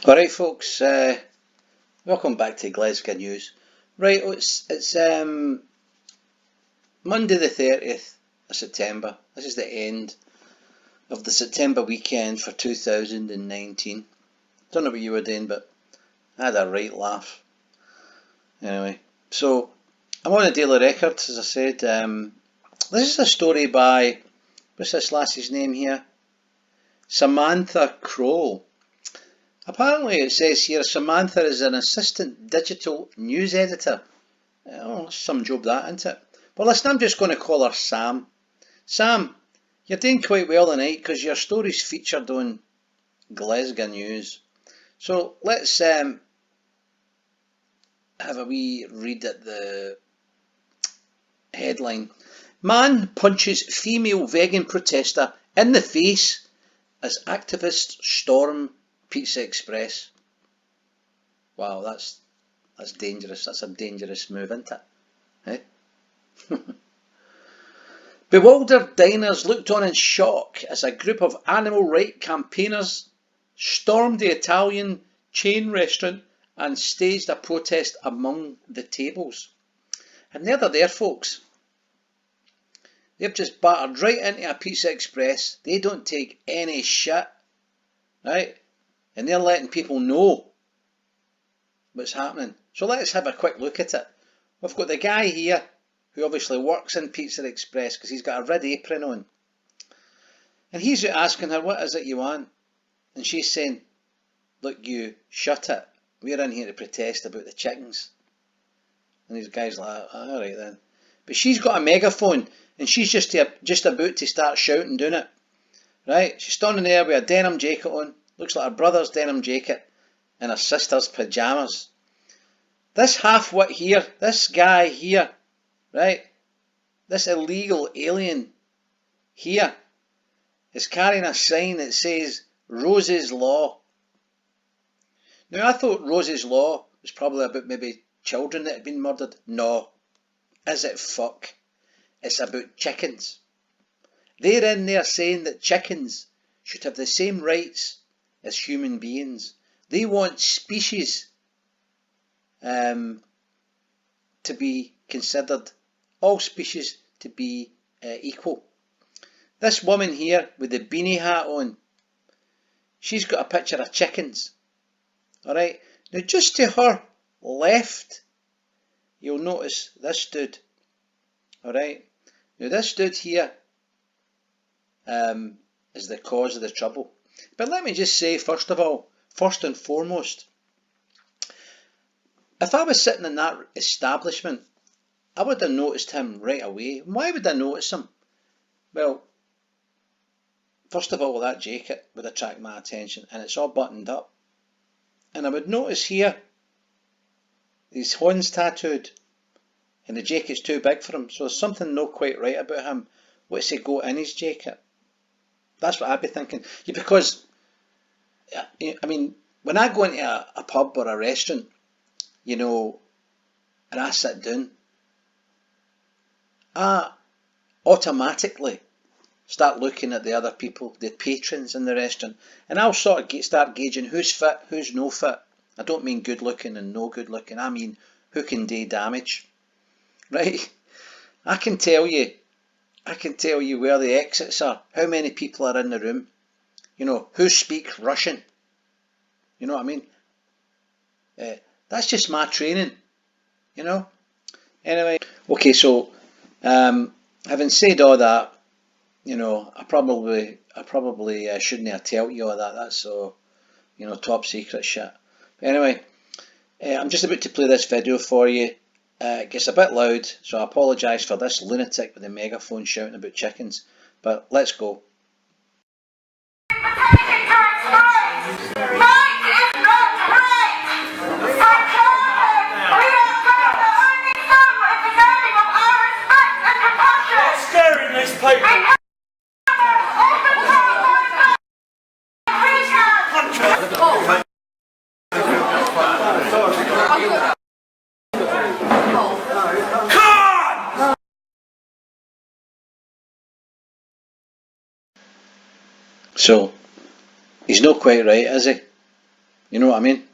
Alright folks, welcome back to Glesga News. Right, it's Monday the 30th of September. This is the end of the September weekend for 2019. Don't know what you were doing, but I had a right laugh. Anyway, so I'm on a daily record, as I said. This is a story by, what's this lassie's name here? Samantha Croal. Apparently it says here Samantha is an assistant digital news editor. Oh, some job that, isn't it? But listen, I'm just going to call her Sam. Sam, you're doing quite well tonight because your story's featured on Glesga News. So let's have a wee read at the headline. Man punches female vegan protester in the face as activists storm Pizza Express. Wow, that's dangerous. That's a dangerous move, isn't it? Eh? Bewildered diners looked on in shock as a group of animal rights campaigners stormed the Italian chain restaurant and staged a protest among the tables. And there they're there, folks. They've just battered right into a Pizza Express. They don't take any shit, right? And they're letting people know what's happening. So let's have a quick look at it. We've got the guy here who obviously works in Pizza Express because he's got a red apron on. And he's asking her, what is it you want? And she's saying, look, you, shut it. We're in here to protest about the chickens. And these guys like, all right then. But she's got a megaphone and she's just about to start shouting, doing it. Right? She's standing there with a denim jacket on. Looks like her brother's denim jacket and her sister's pyjamas. This half-wit here, this guy here, right, this illegal alien here is carrying a sign that says Rose's Law. Now I thought Rose's Law was probably about maybe children that had been murdered. No, is it fuck? It's about chickens. They're in there saying that chickens should have the same rights as human beings. They want species to be considered, all species to be equal. This woman here with the beanie hat on, she's got a picture of chickens. Alright, now just to her left, you'll notice this dude. Alright, now this dude here is the cause of the trouble. But let me just say, first of all, first and foremost, if I was sitting in that establishment, I would have noticed him right away. Why would I notice him? Well, first of all, that jacket would attract my attention, and it's all buttoned up. And I would notice here, his horns tattooed, and the jacket's too big for him, so there's something not quite right about him. What's he got in his jacket? That's what I'd be thinking. Yeah, because, I mean, when I go into a pub or a restaurant, you know, and I sit down, I automatically start looking at the other people, the patrons in the restaurant, and I'll sort of start gauging who's fit, who's no fit. I don't mean good looking and no good looking, I mean who can do damage, right? I can tell you where the exits are, how many people are in the room, you know, who speak Russian, you know what I mean? That's just my training, you know? Anyway, okay, so having said all that, you know, I probably shouldn't have told you all that. That's so, you know, top secret shit. But anyway, I'm just about to play this video for you. It gets a bit loud, so I apologise for this lunatic with the megaphone shouting about chickens. But let's go. So, he's not quite right, is he? You know what I mean?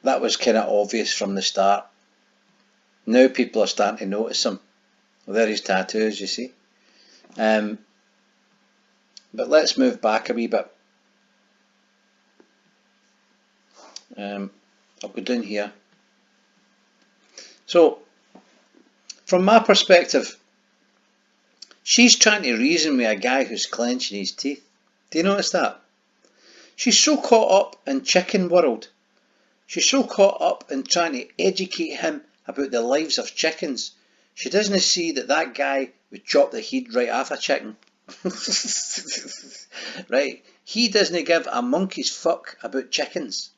That was kind of obvious from the start. Now people are starting to notice him. Well, there his tattoos, you see. But let's move back a wee bit. I'll go down here. So, from my perspective, she's trying to reason with a guy who's clenching his teeth. Do you notice that? She's so caught up in chicken world. She's so caught up in trying to educate him about the lives of chickens. She doesn't see that that guy would chop the head right off a chicken. Right? He doesn't give a monkey's fuck about chickens.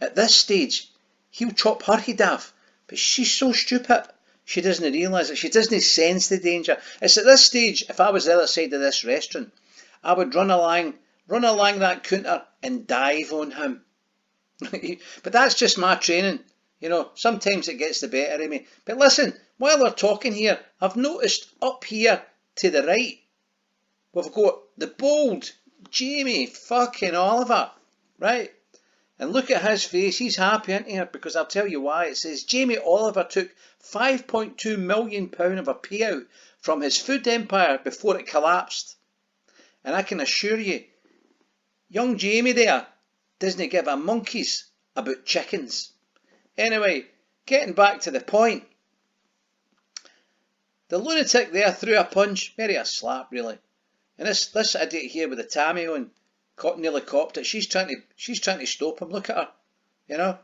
At this stage, he'll chop her head off. But she's so stupid. She doesn't realise it. She doesn't sense the danger. It's at this stage, if I was the other side of this restaurant, I would run along that counter and dive on him. But that's just my training. You know, sometimes it gets the better of me. But listen, while we're talking here, I've noticed up here to the right, we've got the bold Jamie fucking Oliver, right? And look at his face, he's happy, isn't he? Because I'll tell you why. It says Jamie Oliver took £5.2 million of a payout from his food empire before it collapsed. And I can assure you, young Jamie there doesn't give a monkey's about chickens. Anyway, getting back to the point. The lunatic there threw a punch, maybe a slap really. And this idiot here with the tammy on, nearly copped it. She's trying to stop him. Look at her, you know.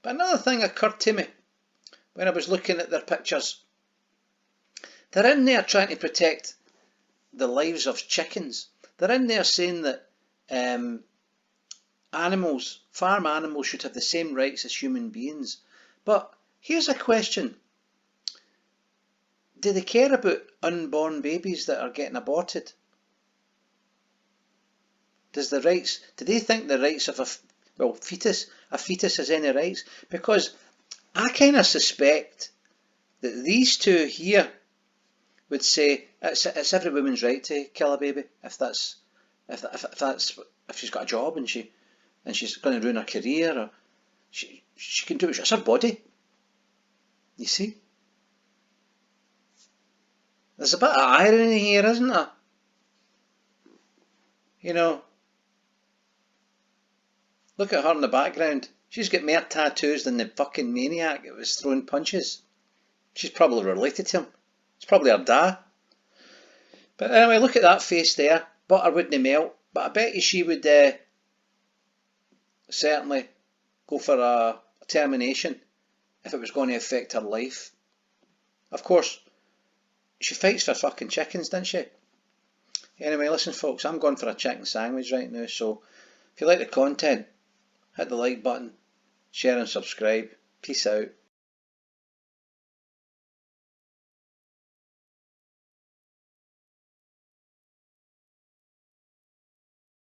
But another thing occurred to me when I was looking at their pictures. They're in there trying to protect the lives of chickens. They're in there saying that farm animals should have the same rights as human beings. But here's a question. Do they care about unborn babies that are getting aborted? Do they think the rights of a fetus has any rights? Because I kind of suspect that these two here would say it's every woman's right to kill a baby if she's got a job and she's going to ruin her career, or she can do it. It's her body. You see? There's a bit of irony here, isn't there? You know, look at her in the background. She's got more tattoos than the fucking maniac that was throwing punches. She's probably related to him. It's probably her dad. But anyway, look at that face there. Butter wouldn't melt. But I bet you she would certainly go for a termination if it was going to affect her life. Of course, she fights for fucking chickens, doesn't she? Anyway, listen folks, I'm going for a chicken sandwich right now, so if you like the content, hit the like button, share and subscribe. Peace out.